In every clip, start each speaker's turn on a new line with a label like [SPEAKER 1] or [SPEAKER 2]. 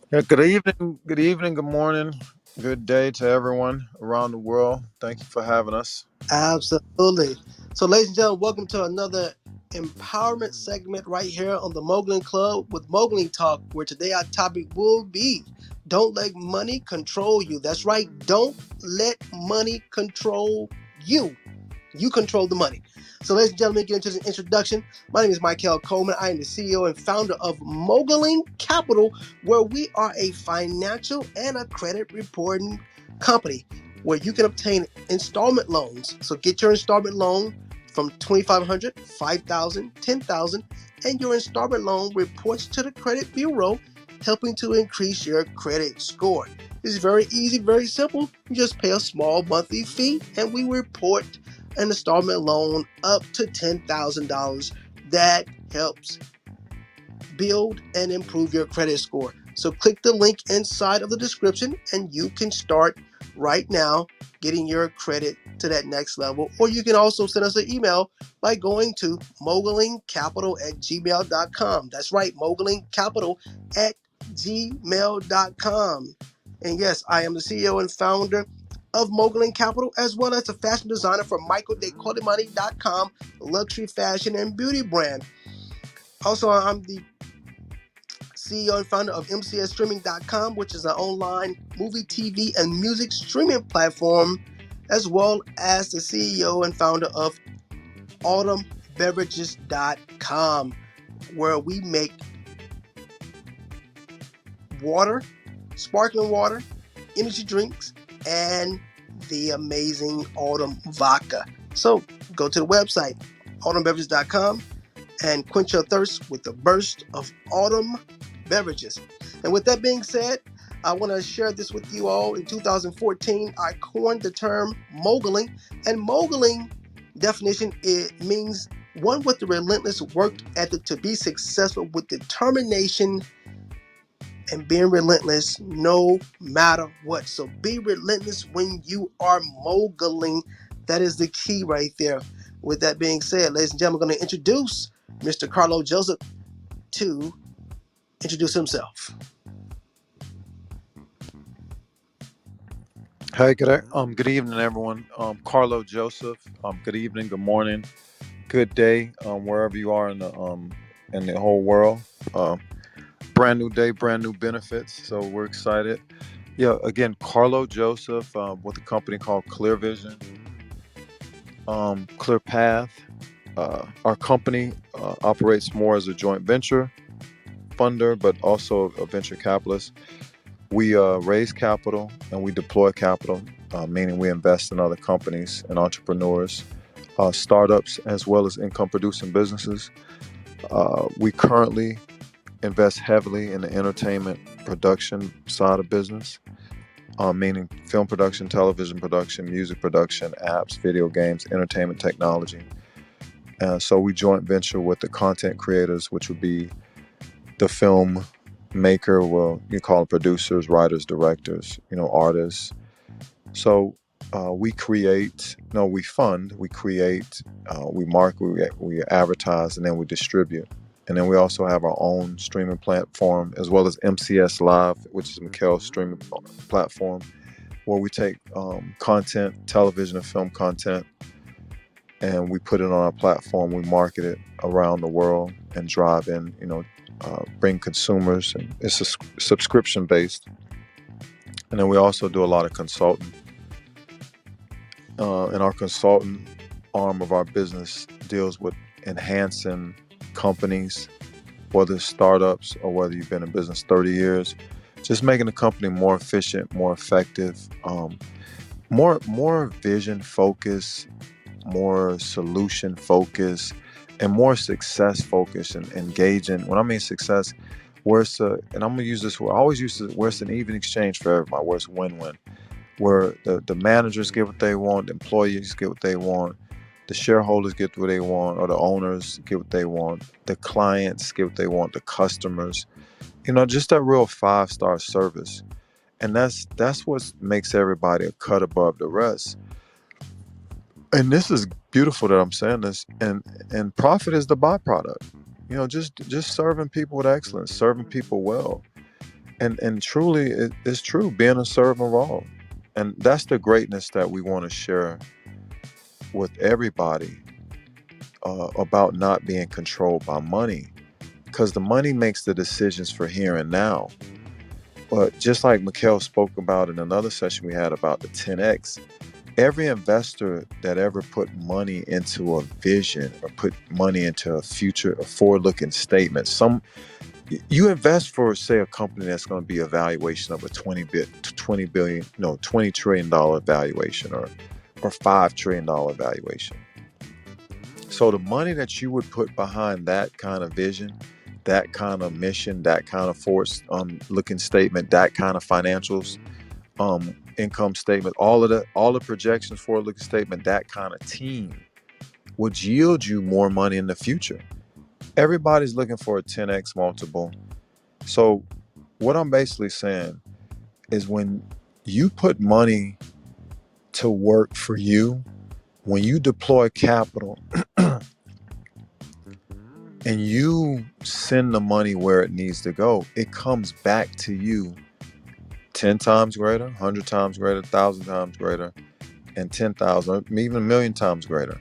[SPEAKER 1] Yeah, good evening, good morning, good day to everyone around the world. Thank you for having us.
[SPEAKER 2] Absolutely. So, ladies and gentlemen, welcome to another empowerment segment right here on the Moguling Club with Moguling Talk, where today our topic will be don't let money control you. That's right, don't let money control you. You control the money. So, ladies and gentlemen, get into the introduction. My name is Michael Coleman. I am the CEO and founder of Moguling Capital, where we are a financial and a credit reporting company where you can obtain installment loans. So, get your installment loan from 2,500, 5,000, 10,000, and your installment loan reports to the credit bureau, helping to increase your credit score. It's very easy, very simple. You just pay a small monthly fee, and we report an installment loan up to $10,000 that helps build and improve your credit score. So click the link inside of the description and you can start right now getting your credit to that next level. Or you can also send us an email by going to mogulingcapital@gmail.com. That's right, mogulingcapital@gmail.com. And yes, I am the CEO and founder of Moguling Capital, as well as the fashion designer for michaeldecolimani.com, luxury fashion and beauty brand. Also, I'm the CEO and founder of MCSstreaming.com, which is an online movie, TV, and music streaming platform, as well as the CEO and founder of AutumnBeverages.com, where we make water, sparkling water, energy drinks, and the amazing Autumn Vodka. So go to the website, AutumnBeverages.com, and quench your thirst with a burst of autumn beverages. And with that being said, I want to share this with you all. In 2014, I coined the term moguling, and moguling definition it means one with the relentless work ethic to be successful with determination and being relentless no matter what. So be relentless when you are moguling. That is the key right there. With that being said, ladies and gentlemen, I'm going to introduce Mr. Carlo Joseph to introduce himself.
[SPEAKER 1] Hey, good evening, everyone. Carlo Joseph. Good evening, good morning, good day, wherever you are in the whole world. Um, Brand new day, brand new benefits. So we're excited. Yeah, again, Carlo Joseph with a company called Clear Vision, Clear Path. Our company operates more as a joint venture funder, but also a venture capitalist. We raise capital and we deploy capital, meaning we invest in other companies and entrepreneurs, startups, as well as income producing businesses. We currently invest heavily in the entertainment production side of business, meaning film production, television production, music production, apps, video games, entertainment technology. So we joint venture with the content creators, which would be the film maker. Well, you call them producers, writers, directors, artists. So we create, no, we fund, we create, we market, we advertise, and then we distribute. And then we also have our own streaming platform, as well as MCS Live, which is Mikhail's streaming platform, where we take content, television and film content, and we put it on our platform. We market it around the world and drive in, bring consumers. And it's a subscription based. And then we also do a lot of consulting. And our consultant arm of our business deals with enhancing companies, whether it's startups or whether you've been in business 30 years, just making the company more efficient, more effective, more vision focused, more solution focused, and more success focused and engaging. When I mean success, where it's and I'm gonna use this word, I always use it where it's an even exchange for everybody, where it's win-win, where the managers get what they want, the employees get what they want, the shareholders get what they want, or the owners get what they want, the clients get what they want, the customers, just that real five-star service. And that's what makes everybody a cut above the rest. And this is beautiful that I'm saying this. And profit is the byproduct. Just serving people with excellence, serving people well. And truly, it's true. Being a servant of all, and that's the greatness that we want to share with everybody about not being controlled by money, because the money makes the decisions for here and now. But just like Mikhail spoke about in another session we had about the 10x, every investor that ever put money into a vision or put money into a future, a forward-looking statement, you invest for, say, a company that's going to be a valuation of a 20 billion, no, $20 trillion valuation, or $5 trillion valuation. So the money that you would put behind that kind of vision, that kind of mission, that kind of force looking statement, that kind of financials, income statement, all the projections, forward looking statement, that kind of team would yield you more money in the future. Everybody's looking for a 10x multiple. So what I'm basically saying is, when you put money to work for you, when you deploy capital and you send the money where it needs to go, it comes back to you 10 times greater, 100 times greater, 1,000 times greater, and 10,000, even a million times greater.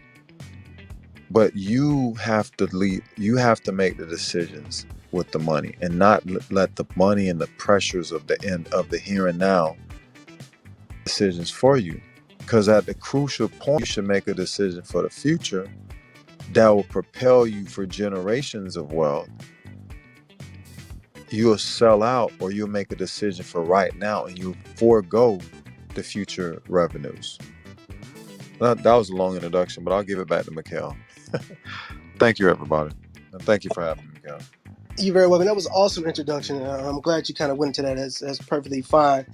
[SPEAKER 1] But you have to lead, you have to make the decisions with the money, and not let the money and the pressures of the end of the here and now decisions for you. Because at the crucial point, you should make a decision for the future that will propel you for generations of wealth. You'll sell out, or you'll make a decision for right now and you'll forego the future revenues. That was a long introduction, but I'll give it back to Mikhail. Thank you, everybody. And thank you for having me, Mikhail.
[SPEAKER 2] You're very welcome. That was an awesome introduction. I'm glad you kind of went into that. That's perfectly fine.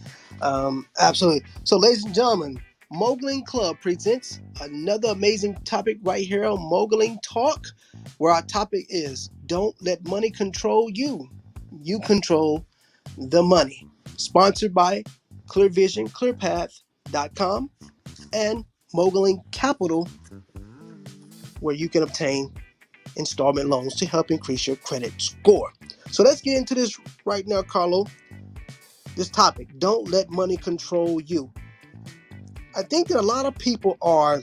[SPEAKER 2] Absolutely. So, ladies and gentlemen, Moguling Club presents another amazing topic right here on Moguling Talk, where our topic is Don't Let Money Control You. You control the money. Sponsored by Clear Vision, ClearPath.com and Moguling Capital, where you can obtain installment loans to help increase your credit score. So let's get into this right now, Carlo. This topic, don't let money control you. I think that a lot of people are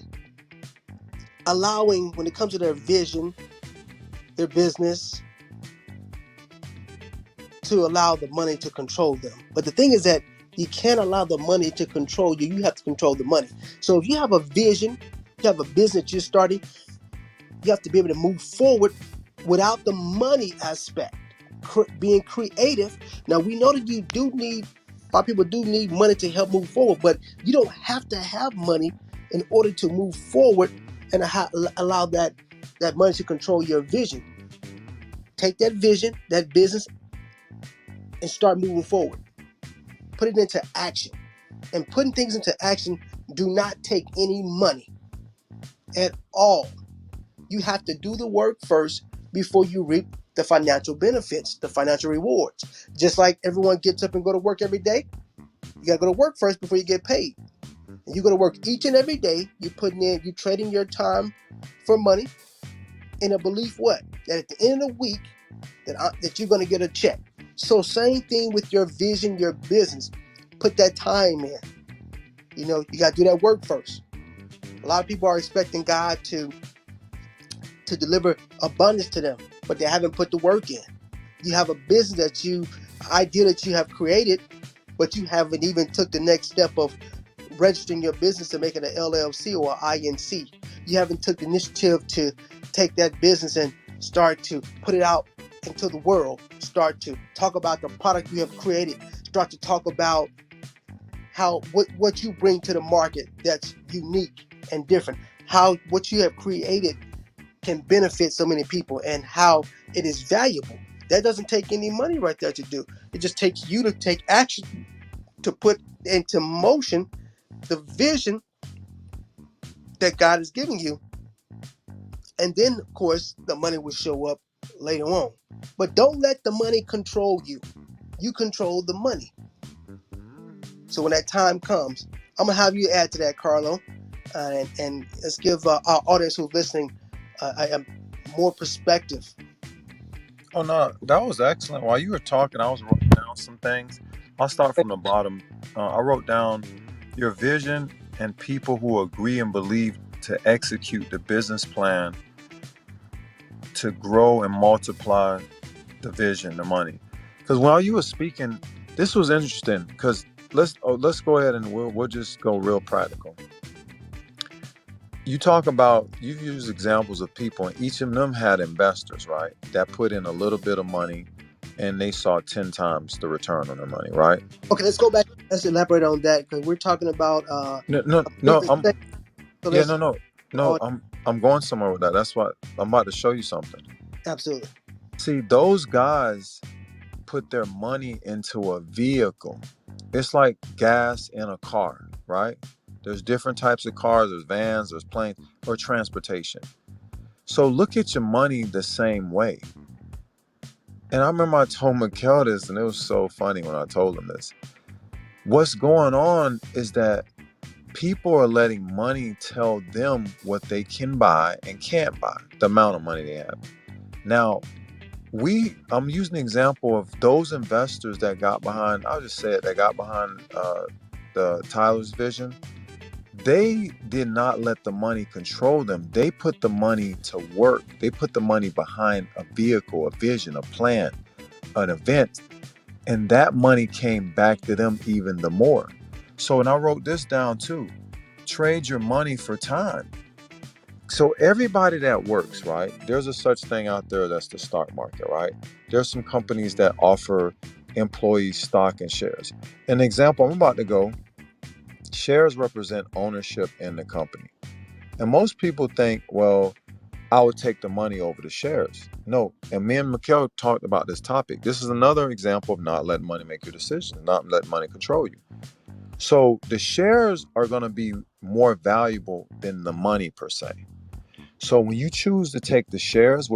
[SPEAKER 2] allowing, when it comes to their vision, their business, to allow the money to control them. But the thing is that you can't allow the money to control you. You have to control the money. So if you have a vision, you have a business you're starting, you have to be able to move forward without the money aspect. Being creative. Now we know that you do need, a lot of people do need money to help move forward, but you don't have to have money in order to move forward and allow that money to control your vision. Take that vision, that business, and start moving forward. Put it into action. And putting things into action do not take any money at all. You have to do the work first before you reap the financial benefits, the financial rewards. Just like everyone gets up and go to work every day, you gotta go to work first before you get paid. And you go to work each and every day. You trading your time for money in a belief what? That at the end of the week that you're gonna get a check. So same thing with your vision, your business. Put that time in. You gotta do that work first. A lot of people are expecting God to deliver abundance to them, but they haven't put the work in. You have a business idea that you have created, but you haven't even took the next step of registering your business and making an LLC or INC. You haven't took the initiative to take that business and start to put it out into the world. Start to talk about the product you have created. Start to talk about what you bring to the market that's unique and different. How what you have created can benefit so many people and how it is valuable. That doesn't take any money right there to do. It just takes you to take action to put into motion the vision that God is giving you. And then, of course, the money will show up later on. But don't let the money control you. You control the money. So when that time comes, I'm going to have you add to that, Carlo. And let's give our audience who's listening a more perspective.
[SPEAKER 1] Oh no, that was excellent. While you were talking, I was writing down some things. I'll start from the bottom. I wrote down your vision and people who agree and believe to execute the business plan to grow and multiply the vision, the money. Because while you were speaking, this was interesting. Because let's go ahead and we'll just go real practical. You talk about, you've used examples of people, and each of them had investors, right? That put in a little bit of money, and they saw 10 times the return on their money, right?
[SPEAKER 2] Okay, let's go back. Let's elaborate on that because we're talking about
[SPEAKER 1] No, no,
[SPEAKER 2] a
[SPEAKER 1] no.
[SPEAKER 2] business segment. So
[SPEAKER 1] Yeah,
[SPEAKER 2] let's
[SPEAKER 1] no, no, no.
[SPEAKER 2] all
[SPEAKER 1] I'm going somewhere with that. That's what I'm about to show you something.
[SPEAKER 2] absolutely.
[SPEAKER 1] See, those guys put their money into a vehicle. It's like gas in a car, right? There's different types of cars. There's vans, there's planes, or transportation. So look at your money the same way. And I remember I told Mikkel this, and it was so funny when I told him this. What's going on is that people are letting money tell them what they can buy and can't buy, the amount of money they have. Now, I'm using the example of those investors that got behind, I'll just say it, that got behind the Tyler's vision. They did not let the money control them. They put the money to work. They put the money behind a vehicle, a vision, a plan, an event. And that money came back to them even the more. So, and I wrote this down too. Trade your money for time. So everybody that works, right? There's a such thing out there that's the stock market, right? There's some companies that offer employees stock and shares. An example I'm about to go, shares represent ownership in the company. And most people think, well, I would take the money over the shares. No. And me and Mikkel talked about this topic. This is another example of not letting money make your decisions, not letting money control you. So the shares are going to be more valuable than the money per se. So when you choose to take the shares,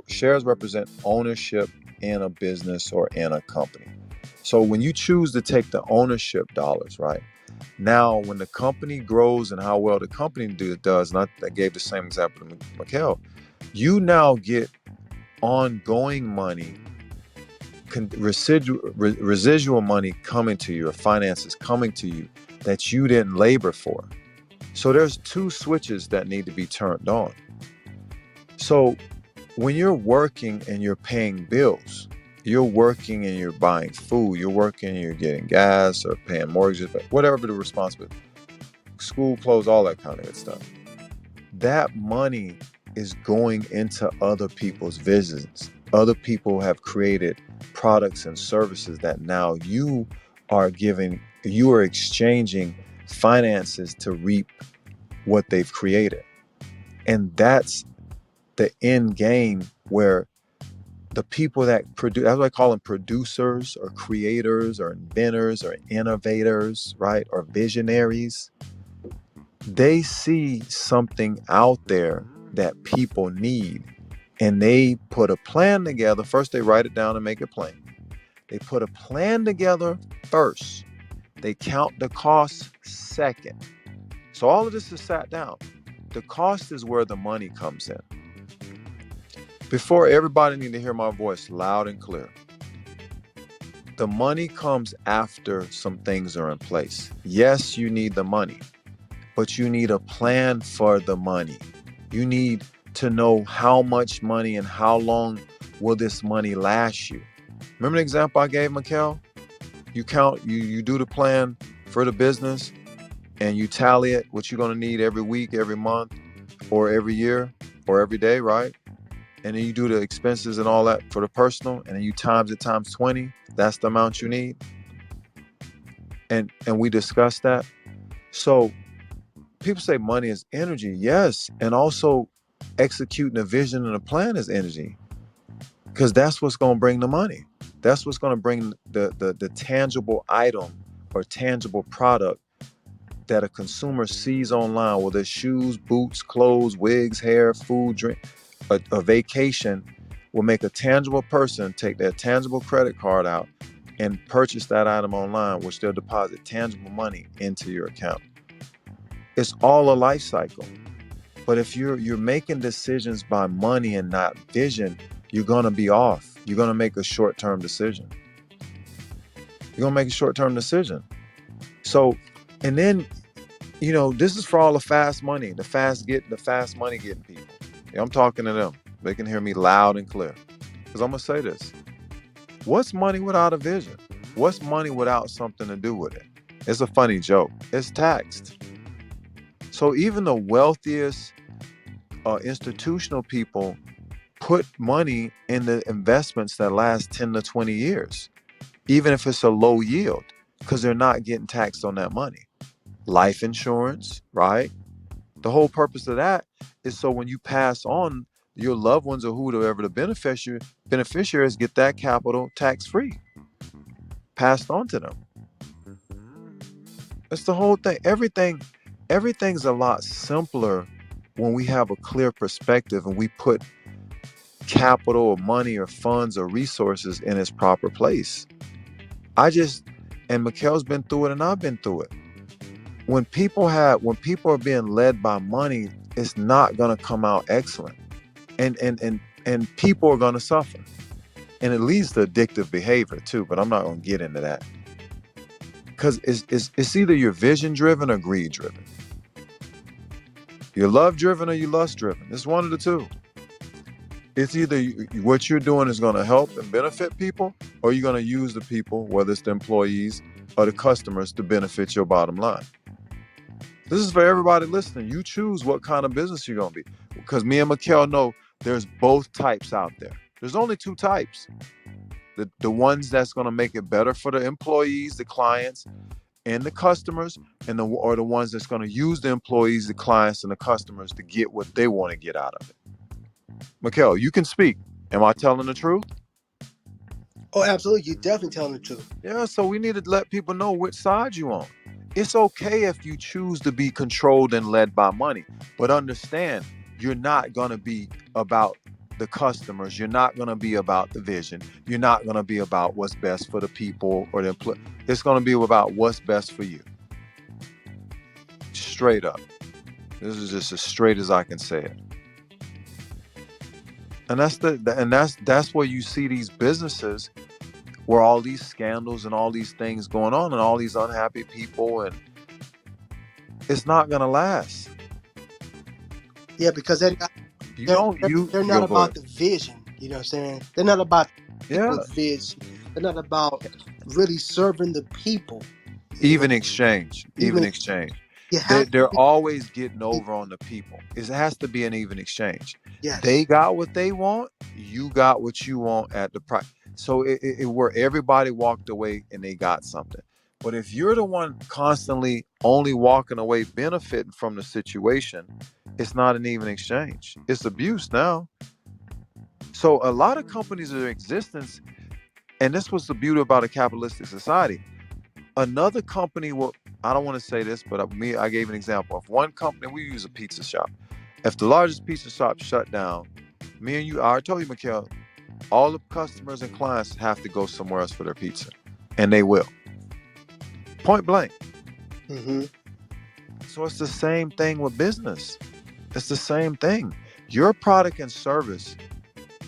[SPEAKER 1] shares represent ownership in a business or in a company. So when you choose to take the ownership dollars, right? Now, when the company grows and how well the company does, and I gave the same example to Mikkel, you now get ongoing money, residual money coming to you, or finances coming to you that you didn't labor for. So there's two switches that need to be turned on. So when you're working and you're paying bills, you're working and you're buying food, you're working and you're getting gas or paying mortgages, whatever the responsibility, school clothes, all that kind of good stuff. That money is going into other people's visions. Other people have created products and services that now you are exchanging finances to reap what they've created. And that's the end game where the people that produce, that's what I call them, producers or creators or inventors or innovators, right? Or visionaries. They see something out there that people need, and they put a plan together. First, they write it down and make it plain. They put a plan together first. They count the costs second. So all of this is sat down. The cost is where the money comes in. Before, everybody need to hear my voice loud and clear. The money comes after some things are in place. Yes, you need the money, but you need a plan for the money. You need to know how much money and how long will this money last you. Remember the example I gave, Mikkel? You do the plan for the business and you tally it, what you're going to need every week, every month, or every year, or every day, right? And then you do the expenses and all that for the personal, and then you times it times 20. That's the amount you need. And we discussed that. So people say money is energy. Yes. And also executing a vision and a plan is energy. Because that's what's going to bring the money. That's what's going to bring the tangible item or tangible product that a consumer sees online, whether it's shoes, boots, clothes, wigs, hair, food, drink. A vacation will make a tangible person take their tangible credit card out and purchase that item online, which they'll deposit tangible money into your account. It's all a life cycle. But if you're making decisions by money and not vision, you're going to be off. You're going to make a short-term decision. You're gonna make a short-term decision. So, and then this is for all the fast money, the fast money getting people. Yeah, I'm talking to them. They can hear me loud and clear. Because I'm gonna say this: what's money without a vision? What's money without something to do with it? It's a funny joke. It's taxed. So even the wealthiest institutional people put money in the investments that last 10 to 20 years, even if it's a low yield, because they're not getting taxed on that money. Life insurance, right? The whole purpose of that is so when you pass on, your loved ones or whoever the beneficiaries get that capital tax free, passed on to them. That's the whole thing. Everything's a lot simpler when we have a clear perspective and we put capital or money or funds or resources in its proper place. And Mikhail's been through it and I've been through it. When people are being led by money, it's not gonna come out excellent. And people are gonna suffer. And it leads to addictive behavior too, but I'm not gonna get into that. Because it's either you're vision driven or greed driven. You're love driven or you're lust driven. It's one of the two. It's either what you're doing is going to help and benefit people, or you're going to use the people, whether it's the employees or the customers, to benefit your bottom line. This is for everybody listening. You choose what kind of business you're going to be. Because me and Mikhail know there's both types out there. There's only two types. The ones that's going to make it better for the employees, the clients, and the customers, or the ones that's going to use the employees, the clients, and the customers to get what they want to get out of it. Mikhail, you can speak. Am I telling the truth?
[SPEAKER 2] Oh, absolutely. You're definitely telling the truth.
[SPEAKER 1] Yeah, so we need to let people know which side you on. It's okay if you choose to be controlled and led by money, but understand you're not going to be about the customers. You're not going to be about the vision. You're not going to be about what's best for the people or the employee. It's going to be about what's best for you. Straight up. This is just as straight as I can say it. And that's where you see these businesses where all these scandals and all these things going on and all these unhappy people, and it's not gonna last.
[SPEAKER 2] Yeah, because they're not,
[SPEAKER 1] You
[SPEAKER 2] they're,
[SPEAKER 1] don't
[SPEAKER 2] they're,
[SPEAKER 1] you
[SPEAKER 2] they're not
[SPEAKER 1] Yo, go
[SPEAKER 2] about
[SPEAKER 1] ahead.
[SPEAKER 2] the vision. You know what I'm saying? They're not about
[SPEAKER 1] Yeah.
[SPEAKER 2] people's vision. They're not about really serving the people. You know,
[SPEAKER 1] Even exchange.
[SPEAKER 2] even you have
[SPEAKER 1] They're always getting over on the people. It has to be an even exchange. They
[SPEAKER 2] yes,
[SPEAKER 1] got what they want, you got what you want at the price. So where everybody walked away and they got something. But if you're the one constantly only walking away benefiting from the situation, it's not an even exchange. It's abuse now. So a lot of companies are in existence, and this was the beauty about a capitalistic society. Another company will, I don't want to say this, but I gave an example of one company. We use a pizza shop. If the largest pizza shop shut down, me and you, I already told you, Mikhail, all the customers and clients have to go somewhere else for their pizza, and they will. Point blank.
[SPEAKER 2] mm-hmm.
[SPEAKER 1] So it's the same thing with business. It's the same thing. Your product and service,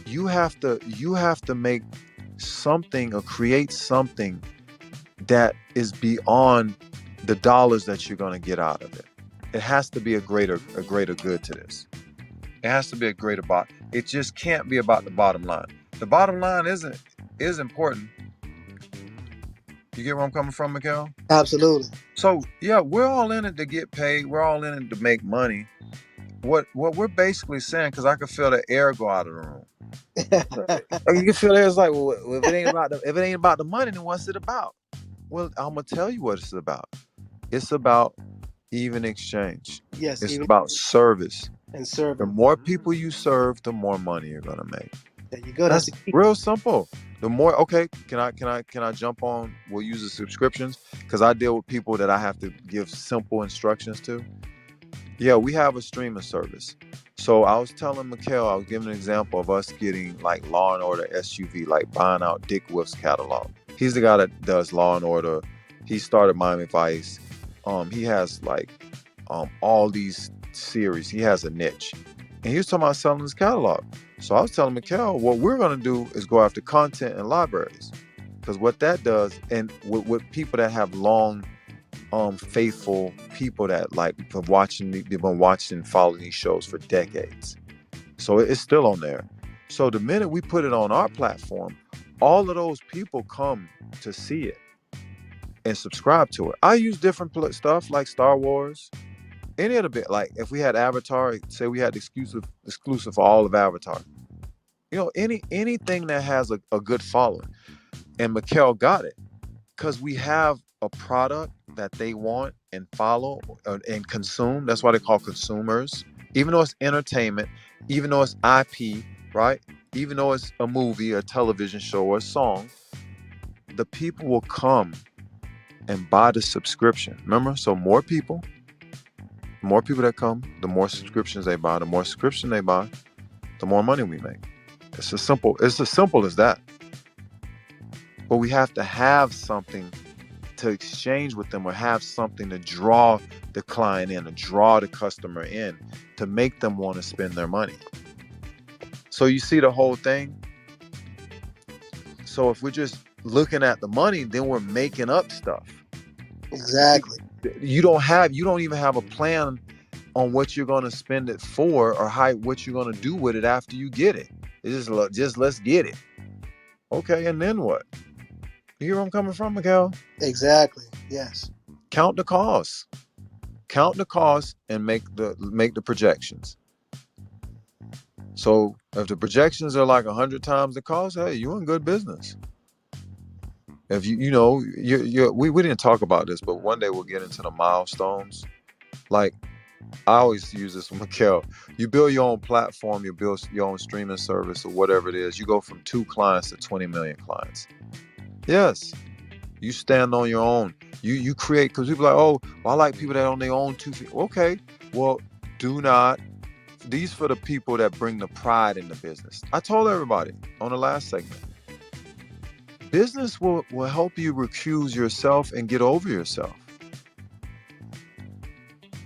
[SPEAKER 1] you have to make something or create something that is beyond the dollars that you're going to get out of it. It has to be a greater good to this. It has to be a greater bottom. It just can't be about the bottom line. The bottom line is important. You get where I'm coming from, Miguel?
[SPEAKER 2] Absolutely.
[SPEAKER 1] So yeah, we're all in it to get paid. We're all in it to make money. What we're basically saying, because I can feel the air go out of the room. You can feel it's like, well, if it ain't about the money, then what's it about? Well, I'm gonna tell you what it's about. It's about even exchange.
[SPEAKER 2] Yes,
[SPEAKER 1] It's
[SPEAKER 2] even
[SPEAKER 1] about service.
[SPEAKER 2] and
[SPEAKER 1] The
[SPEAKER 2] serving.
[SPEAKER 1] more people you serve, the more money you're gonna make.
[SPEAKER 2] There you go. That's
[SPEAKER 1] That's
[SPEAKER 2] the key.
[SPEAKER 1] real simple. The more, okay, can I jump on? We'll use the subscriptions because I deal with people that I have to give simple instructions to. Yeah, we have a streaming service. So I was telling Mikhail, I was giving an example of us getting like Law and Order SUV, like buying out Dick Wolf's catalog. He's the guy that does Law and Order. He started Miami Vice. He has like all these series. He has a niche. And he was talking about selling his catalog. So I was telling Mikhail, what we're gonna do is go after content and libraries. Because what that does, and with people that have long, faithful people that like they've been watching, following these shows for decades. So it's still on there. So the minute we put it on our platform, all of those people come to see it and subscribe to it. I use different stuff like Star Wars, any of the bit. Like if we had Avatar, say we had exclusive for all of Avatar. Anything that has a good following. And Mikkel got it because we have a product that they want and follow and consume. That's why they call consumers. Even though it's entertainment, even though it's IP, right? Even though it's a movie, a television show, or a song, the people will come and buy the subscription. Remember? So more people that come, the more subscriptions they buy. The more subscription they buy, the more money we make. It's as simple as that. But we have to have something to exchange with them, or have something to draw the client in, to draw the customer in, to make them want to spend their money. So you see the whole thing. So if we're just looking at the money, then we're making up stuff.
[SPEAKER 2] Exactly.
[SPEAKER 1] You don't even have a plan on what you're going to spend it for, or what you're going to do with it after you get it. It's just let's get it. Okay, and then what? You hear where I'm coming from, Miguel?
[SPEAKER 2] Exactly. Yes.
[SPEAKER 1] Count the costs. Count the costs and make the projections. So if the projections are like 100 times the cost, hey, you're in good business. If we didn't talk about this, but one day we'll get into the milestones. Like I always use this with Mikkel. You build your own platform, you build your own streaming service or whatever it is. You go from 2 clients to 20 million clients. Yes, you stand on your own. You create, because people are like, oh, well, I like people that own their own 2 feet. Okay, well, do not. These for the people that bring the pride in the business. I told everybody on the last segment, business will help you recuse yourself and get over yourself.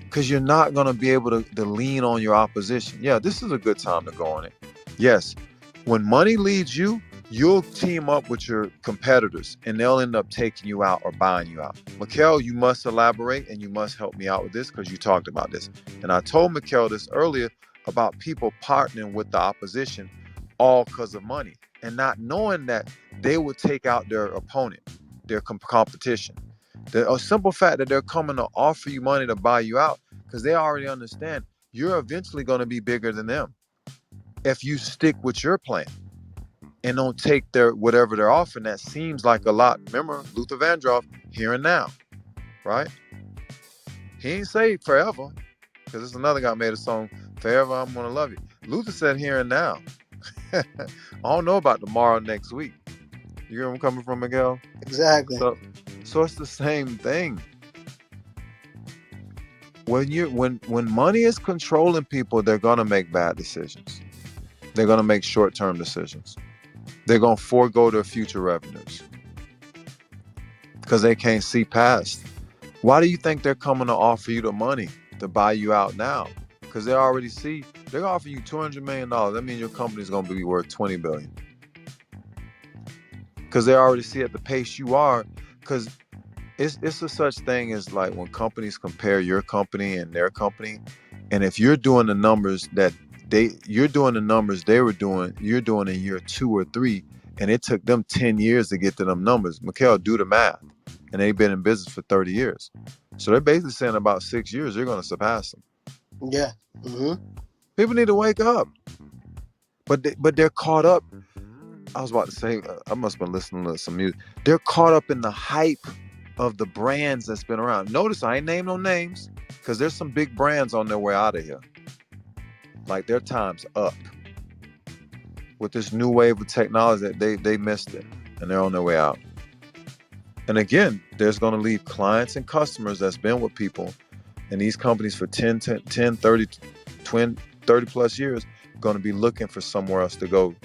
[SPEAKER 1] Because you're not going to be able to lean on your opposition. Yeah, this is a good time to go on it. Yes, when money leads you, you'll team up with your competitors and they'll end up taking you out or buying you out. Mikkel, you must elaborate and you must help me out with this because you talked about this. And I told Mikkel this earlier about people partnering with the opposition all because of money and not knowing that they will take out their opponent, their competition. The simple fact that they're coming to offer you money to buy you out because they already understand you're eventually going to be bigger than them if you stick with your plan and don't take whatever they're offering that seems like a lot. Remember Luther Vandross, here and now, right? He ain't say forever, because there's another guy made a song, Forever I'm Gonna Love You. Luther said here and now. I don't know about tomorrow, next week. You hear where I'm coming from, Miguel?
[SPEAKER 2] Exactly.
[SPEAKER 1] So it's the same thing. When money is controlling people, they're gonna make bad decisions. They're gonna make short-term decisions. They're gonna forego their future revenues because they can't see past. Why do you think they're coming to offer you the money to buy you out now? Because they already see they're offering you $200 million. That means your company's gonna be worth $20 billion. Because they already see at the pace you are. Because it's a such thing as like when companies compare your company and their company, and if you're doing the numbers you're doing the numbers they were doing, you're doing in year 2 or 3, and it took them 10 years to get to them numbers. Mikkel, do the math, and they've been in business for 30 years, so they're basically saying about 6 years you're going to surpass them.
[SPEAKER 2] Yeah. Mm-hmm.
[SPEAKER 1] People need to wake up, but they're caught up. I was about to say, I must have been listening to some music. They're caught up in the hype of the brands that's been around. Notice I ain't named no names because there's some big brands on their way out of here. Like their time's up. With this new wave of technology, they missed it and they're on their way out. And again, there's going to leave clients and customers that's been with people and these companies for 10, 30 plus years going to be looking for somewhere else to go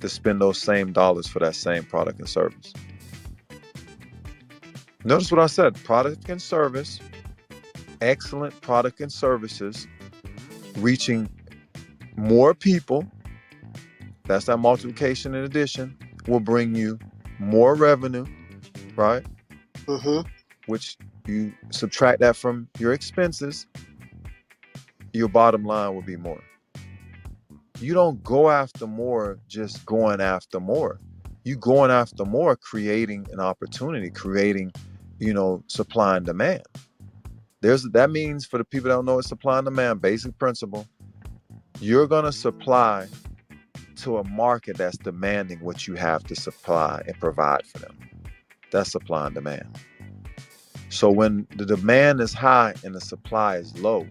[SPEAKER 1] to spend those same dollars for that same product and service. Notice what I said, product and service, excellent product and services, reaching more people, that's that multiplication and addition, will bring you more revenue, right?
[SPEAKER 2] Mm-hmm.
[SPEAKER 1] Which you subtract that from your expenses, your bottom line will be more. You don't go after more just going after more. You going after more, creating an opportunity, creating, supply and demand. That means for the people that don't know what supply and demand, basic principle, you're gonna supply to a market that's demanding what you have to supply and provide for them. That's supply and demand. So when the demand is high and the supply is low,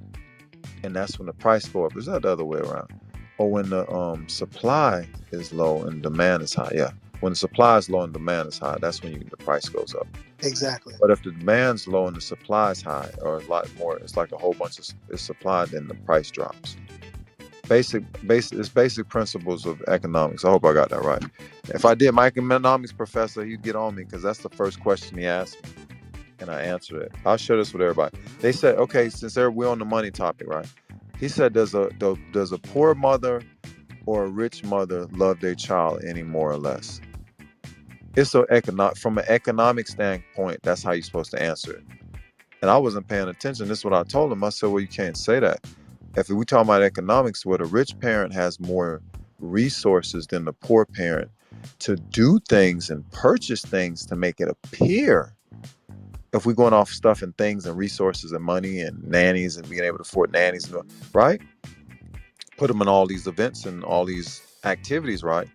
[SPEAKER 1] and that's when the price go up. Is that the other way around? Or when the supply is low and demand is high? Yeah. When the supply is low and demand is high, that's when the price goes up.
[SPEAKER 2] Exactly.
[SPEAKER 1] But if the demand's low and the supply is high, or a lot more, it's like a whole bunch of is supply, then the price drops. It's basic principles of economics. I hope I got that right. If I did, my economics professor, he'd get on me because that's the first question he asked me, and I answered it. I'll share this with everybody. They said, okay, since we're on the money topic, right? He said, does a poor mother or a rich mother love their child any more or less? It's from an economic standpoint. That's how you're supposed to answer it. And I wasn't paying attention. This is what I told him. I said, well, you can't say that. If we talk about economics, where the rich parent has more resources than the poor parent to do things and purchase things to make it appear, if we're going off stuff and things and resources and money and nannies and being able to afford nannies, right? Put them in all these events and all these activities, right?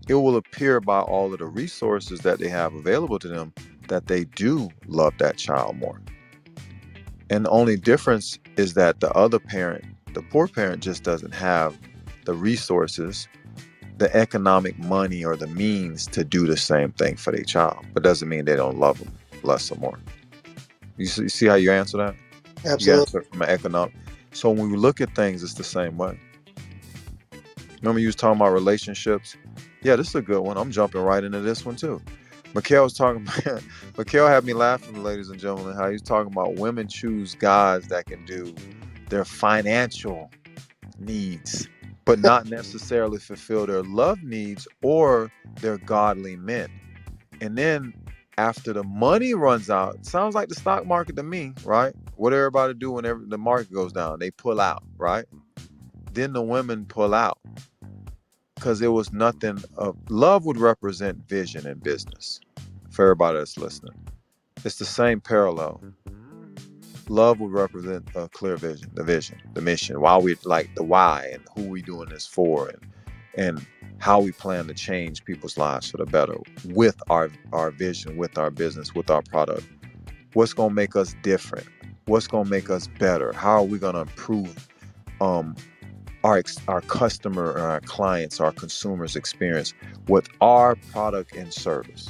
[SPEAKER 1] It will appear by all of the resources that they have available to them that they do love that child more. And the only difference is that the other parent, the poor parent, just doesn't have the resources, the economic money, or the means to do the same thing for their child. But doesn't mean they don't love them less or more. You see how you answer that? You
[SPEAKER 2] Absolutely.
[SPEAKER 1] answer it from an economic. So when we look at things, it's the same way. Remember you was talking about relationships? Yeah, this is a good one. I'm jumping right into this one too. Mikhail was talking about, Mikhail had me laughing, ladies and gentlemen, how he's talking about women choose guys that can do their financial needs, but not necessarily fulfill their love needs or their godly men. And then after the money runs out, sounds like the stock market to me, right? What everybody do whenever the market goes down, they pull out, right? Then the women pull out because there was nothing of love would represent vision in business for everybody that's listening. It's the same parallel. Love would represent a clear vision, the vision, the mission, why we like the why and who we doing this for and how we plan to change people's lives for the better with our vision, with our business, with our product. What's gonna make us different? What's gonna make us better? How are we gonna improve um our customer or our clients, our consumers experience with our product and service?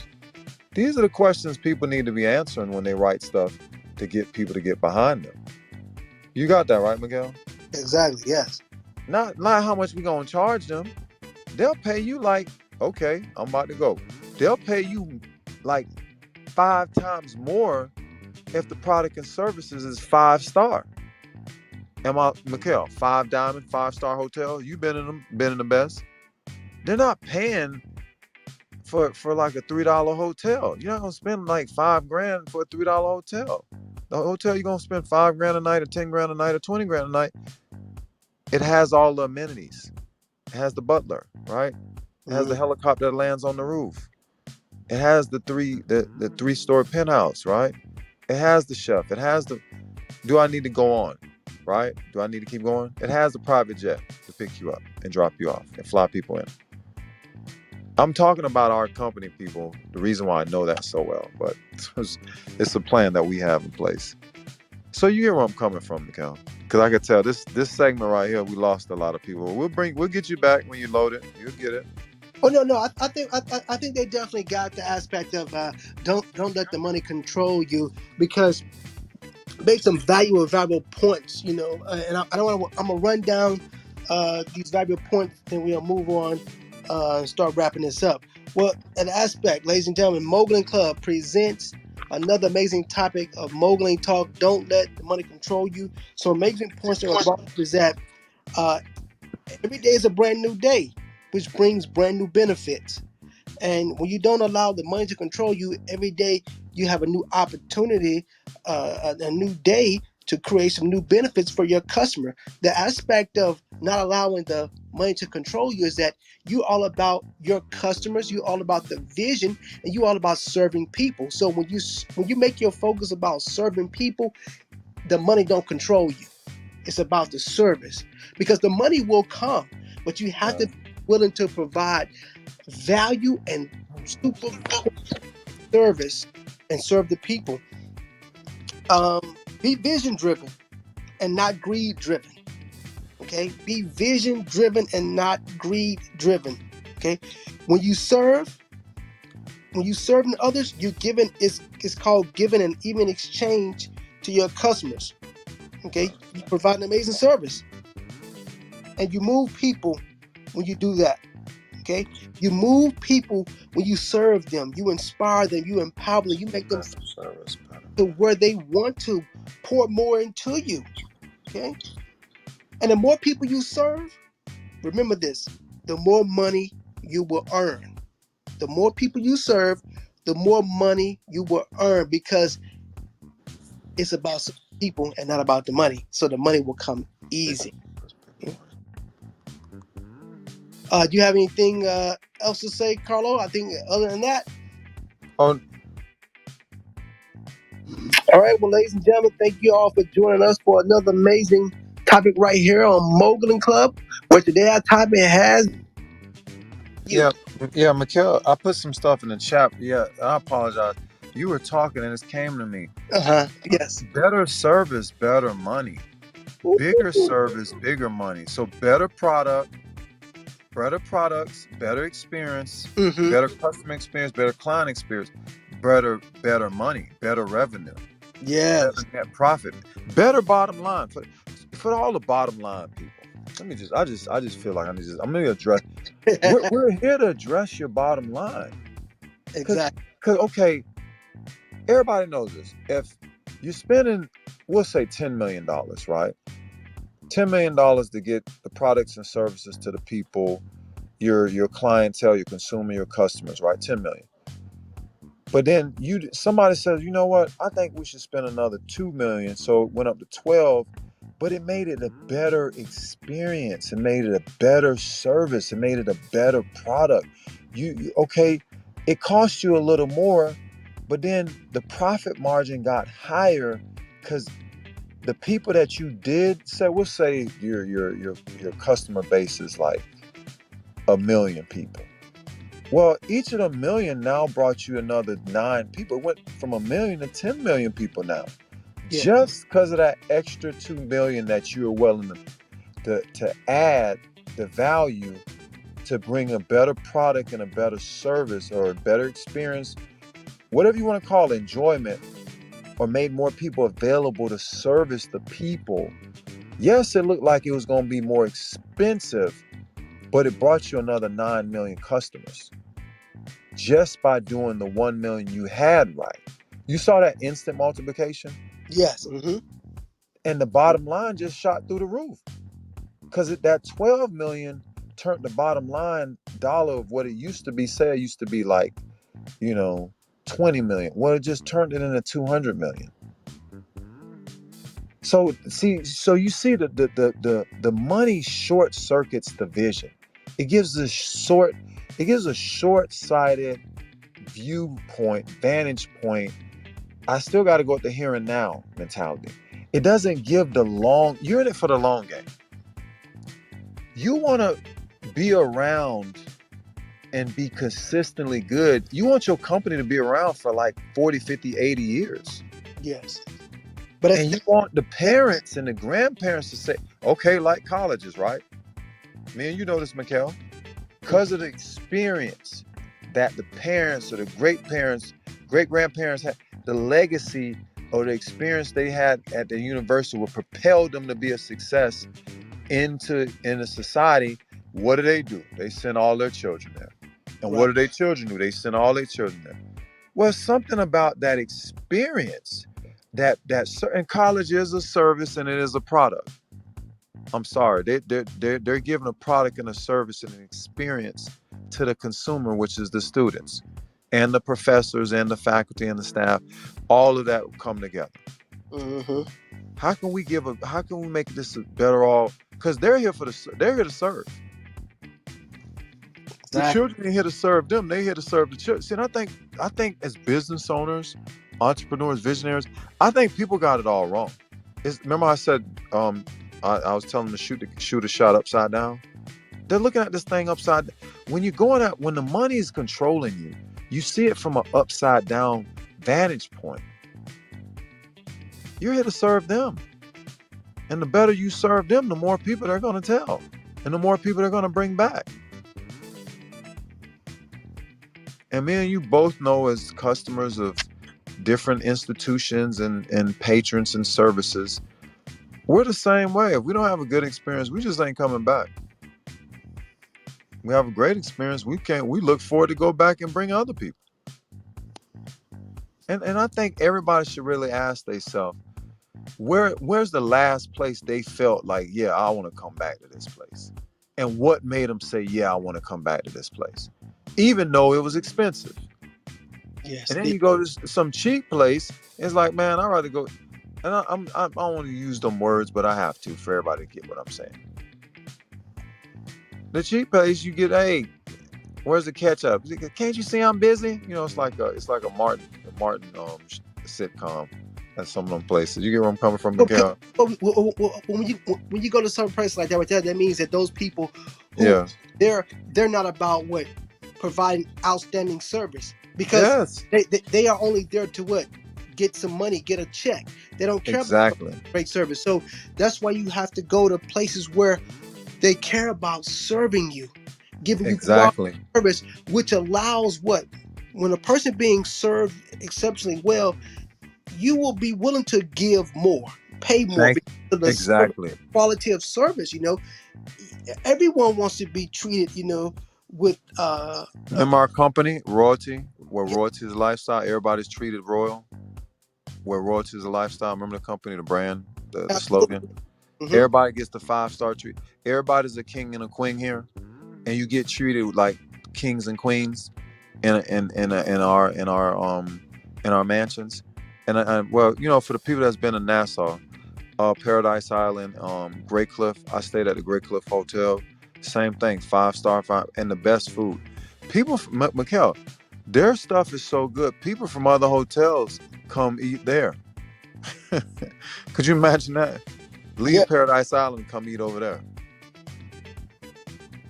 [SPEAKER 1] These are the questions people need to be answering when they write stuff to get people to get behind them. You got that right, Miguel?
[SPEAKER 2] Exactly. Yes.
[SPEAKER 1] Not how much we gonna charge them. They'll pay you like, okay, I'm about to go. They'll pay you like 5 times more if the product and services is 5 star. Am I, Mikhail? 5 diamond, 5 star hotel. You been in them, been in the best. They're not paying for like a $3 hotel. You're not gonna spend like 5 grand for a $3 hotel. The hotel you're gonna spend 5 grand a night or 10 grand a night or 20 grand a night. It has all the amenities. It has the butler, right? It has
[SPEAKER 2] Mm-hmm.
[SPEAKER 1] the helicopter that lands on the roof. It has the 3 story penthouse, right? It has the chef. It has the. Do I need to go on? Right? Do I need to keep going? It has the private jet to pick you up and drop you off and fly people in. I'm talking about our company people. The reason why I know that so well, but it's a plan that we have in place. So you hear where I'm coming from, Mikhail? Because I could tell this segment right here, we lost a lot of people. We'll get you back when you load it. You'll get it.
[SPEAKER 2] Oh no, no. I think they definitely got the aspect of don't let the money control you because make some valuable points. And I don't want to. I'm gonna run down these valuable points, and we'll move on and start wrapping this up. Well, an aspect, ladies and gentlemen, Moguling Club presents another amazing topic of Moguling Talk. Don't let the money control you. So, amazing points that are brought up is that uh, every day is a brand new day, which brings brand new benefits. And when you don't allow the money to control you, every day you have a new opportunity, a new day to create some new benefits for your customer. The aspect of not allowing the money to control you is that you all about your customers, you all about the vision, and you all about serving people. So when you make your focus about serving people, the money don't control you. It's about the service because the money will come, but you have to be willing to provide value and super service and serve the people. Be vision driven and not greed driven. Okay, be vision driven and not greed driven. Okay, when you serve, when you serving others, you're giving. It's called giving an even exchange to your customers. Okay, you provide an amazing service and you move people when you do that. Okay, you move people when you serve them, you inspire them, you empower them, you make them
[SPEAKER 1] Better service, better.
[SPEAKER 2] to where they want to pour more into you. Okay, and the more people you serve, remember this: the more money you will earn. The more people you serve, the more money you will earn because it's about serving people and not about the money. So the money will come
[SPEAKER 1] Bigger
[SPEAKER 2] easy.
[SPEAKER 1] numbers, bigger
[SPEAKER 2] Okay?
[SPEAKER 1] money.
[SPEAKER 2] Do you have anything else to say, Carlo? I think other than that.
[SPEAKER 1] Oh,
[SPEAKER 2] All right, well, ladies and gentlemen, thank you all for joining us for another amazing topic right here on Moguling Club, where today our topic has you.
[SPEAKER 1] yeah, yeah, Mikhail, I put some stuff in the chat. Yeah, I apologize. You were talking and it came to me.
[SPEAKER 2] Uh-huh. Yes.
[SPEAKER 1] Better service, better money. Bigger service, bigger money. So better products, better experience,
[SPEAKER 2] Mm-hmm.
[SPEAKER 1] better customer experience, better client experience, better money, better revenue, better
[SPEAKER 2] Yes.
[SPEAKER 1] net profit, better bottom line for all the bottom line people. Let me I just feel like I'm gonna address. We're here to address your bottom line, cause
[SPEAKER 2] Exactly.
[SPEAKER 1] cause okay, everybody knows this. If you're spending, we'll say $10 million, right? $10 million to get the products and services to the people, your clientele, your consumer, your customers, right? 10 million. But then somebody says, you know what? I think we should spend another 2 million. So it went up to 12, but it made it a better experience. It made it a better service. It made it a better product. Okay, it cost you a little more, but then the profit margin got higher because the people that you did say, we'll say your customer base is like 1 million people. Well, each of the million now brought you another 9 people. It went from 1 million to 10 million people now.
[SPEAKER 2] Yeah.
[SPEAKER 1] Just because of that extra 2 million that you are willing to add the value to bring a better product and a better service or a better experience, whatever you want to call it, enjoyment, or made more people available to service the people. Yes, it looked like it was going to be more expensive, but it brought you another 9 million customers just by doing the 1 million you had right. You saw that instant multiplication,
[SPEAKER 2] Yes. Mm-hmm.
[SPEAKER 1] and the bottom line just shot through the roof because that 12 million turned the bottom line dollar of what it used to be. Say it used to be like, you know, 20 million. Well, it just turned it into 200 million. So you see the money short circuits the vision. It gives a short-sighted viewpoint, vantage point. I still got to go at the here and now mentality. It doesn't give the long, you're in it for the long game. You want to be around and be consistently good. You want your company to be around for like 40, 50, 80 years.
[SPEAKER 2] Yes. But
[SPEAKER 1] And you want the parents and the grandparents to say, okay, like colleges, right? Me and you know this, Mikkel. Because of the experience that the parents or the great parents, great grandparents had, the legacy or the experience they had at the university will propel them to be a success in a society. What do? They send all their children there. And
[SPEAKER 2] right.
[SPEAKER 1] what do their children do? They send all their children there. Well, something about that experience that certain college is a service and it is a product. I'm sorry, they're giving a product and a service and an experience to the consumer, which is the students and the professors and the faculty and the staff. All of that come together.
[SPEAKER 2] Mm-hmm.
[SPEAKER 1] How can we make this better all? Because they're here to serve. The
[SPEAKER 2] Exactly.
[SPEAKER 1] children ain't here to serve them. They here to serve the children. See, and I think as business owners, entrepreneurs, visionaries, I think people got it all wrong. Remember I said I was telling them to shoot a shot upside down. They're looking at this thing upside. When you're when the money is controlling you, you see it from an upside down vantage point. You're here to serve them, and the better you serve them, the more people they're going to tell, and the more people they're going to bring back. And me and you both know, as customers of different institutions and patrons and services, we're the same way. If we don't have a good experience, we just ain't coming back. We have a great experience, we look forward to go back and bring other people. And I think everybody should really ask themselves, where's the last place they felt like, yeah, I want to come back to this place? And what made them say, yeah, I want to come back to this place? Even though it was expensive.
[SPEAKER 2] Yes.
[SPEAKER 1] And then you go to some cheap place, it's like, man, I'd rather go. And I don't want to use them words, but I have to for everybody to get what I'm saying. The cheap place, you get, hey, where's the ketchup? Can't you see I'm busy? It's like a Martin sitcom at some of them places. You get where I'm coming from,
[SPEAKER 2] Okay.
[SPEAKER 1] Miguel?
[SPEAKER 2] When you go to some place like that, right there, that means that those people who
[SPEAKER 1] Yeah.
[SPEAKER 2] they're not about what providing outstanding service, because
[SPEAKER 1] Yes.
[SPEAKER 2] they are only there to what, get some money, get a check. They don't care about
[SPEAKER 1] Exactly.
[SPEAKER 2] great service. So that's why you have to go to places where they care about serving you, giving you quality
[SPEAKER 1] Exactly.
[SPEAKER 2] service, which allows what, when a person being served exceptionally well, you will be willing to give more, pay more
[SPEAKER 1] Thank.
[SPEAKER 2] because of the service,
[SPEAKER 1] Exactly.
[SPEAKER 2] quality of service. Everyone wants to be treated, with
[SPEAKER 1] Remember our company, Royalty, where royalty is a lifestyle. Everybody's treated royal. Where royalty is a lifestyle. Remember the company, the brand, the
[SPEAKER 2] absolutely.
[SPEAKER 1] slogan.
[SPEAKER 2] Hmm.
[SPEAKER 1] Everybody gets the 5-star treat. Everybody's a king and a queen here, and you get treated like kings and queens in our mansions. And well, for the people that's been in Nassau, Paradise Island, Great Cliff. I stayed at the Great Cliff Hotel. Same thing, 5-star, and the best food. People from Mikkel, their stuff is so good. People from other hotels come eat there. Could you imagine that?
[SPEAKER 2] Yeah.
[SPEAKER 1] Leave Paradise Island and come eat over there.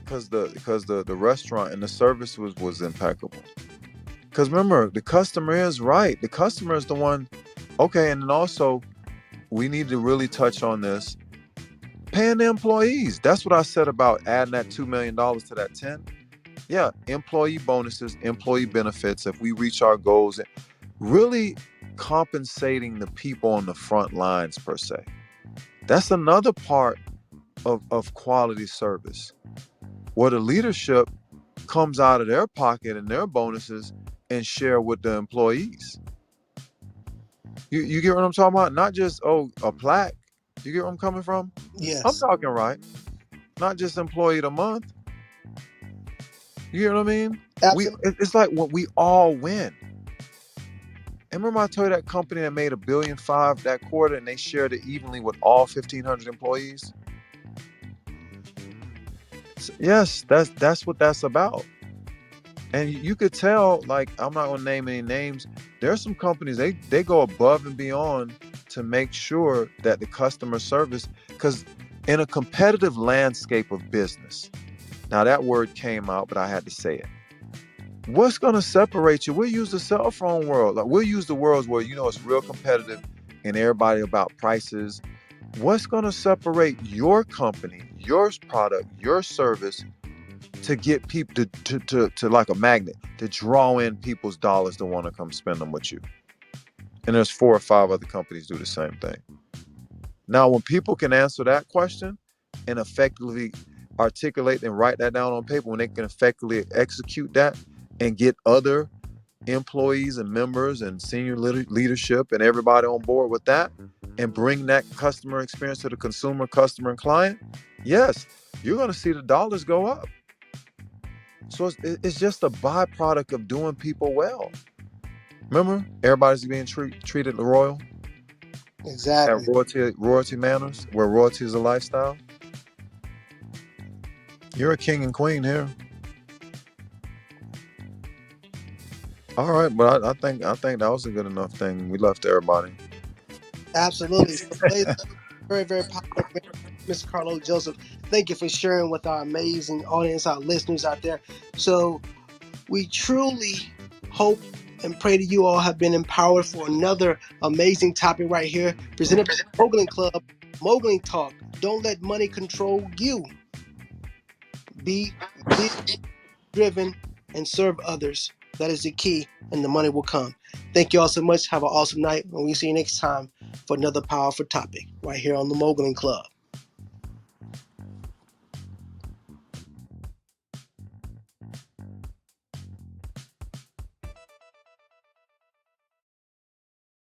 [SPEAKER 1] Because the restaurant and the service was impeccable. Because remember, the customer is right. The customer is the one. Okay, and then also we need to really touch on this. Paying the employees. That's what I said about adding that $2 million to that 10. Yeah, employee bonuses, employee benefits. If we reach our goals, really compensating the people on the front lines per se. That's another part of quality service, where the leadership comes out of their pocket and their bonuses and share with the employees. You get what I'm talking about? Not just a plaque. You get where I'm coming from? I'm
[SPEAKER 2] Yes.
[SPEAKER 1] talking right. Not just employee of the month. You hear what I mean?
[SPEAKER 2] Absolutely.
[SPEAKER 1] It's like what we all win. And remember I told you that company that made $1.5 billion that quarter, and they shared it evenly with all 1,500 employees? Yes, that's what that's about. And you could tell, like, I'm not gonna name any names. There's some companies, they go above and beyond to make sure that the customer service, because in a competitive landscape of business, now that word came out, but I had to say it. What's gonna separate you? We'll use the cell phone world. Like, we'll use the worlds where it's real competitive and everybody about prices. What's gonna separate your company, your product, your service, to get people to like a magnet, to draw in people's dollars to want to come spend them with you? And there's 4 or 5 other companies do the same thing. Now, when people can answer that question and effectively articulate and write that down on paper, when they can effectively execute that and get other employees and members and senior leadership and everybody on board with that, and bring that customer experience to the consumer, customer, and client, yes, you're going to see the dollars go up. So it's just a byproduct of doing people well. Remember, everybody's being treated royal at
[SPEAKER 2] Exactly.
[SPEAKER 1] royalty manners, where royalty is a lifestyle. You're a king and queen here. All right, but I think that was a good enough thing we left everybody.
[SPEAKER 2] Absolutely. So, ladies, very, very powerful, Mr. Carlo Joseph. Thank you for sharing with our amazing audience, our listeners out there. So, we truly hope and pray that you all have been empowered for another amazing topic right here, presented by the Moguling Club, Moguling Talk. Don't let money control you. Be driven and serve others. That is the key, and the money will come. Thank you all so much. Have an awesome night, and we see you next time for another powerful topic right here on the Moguling Club.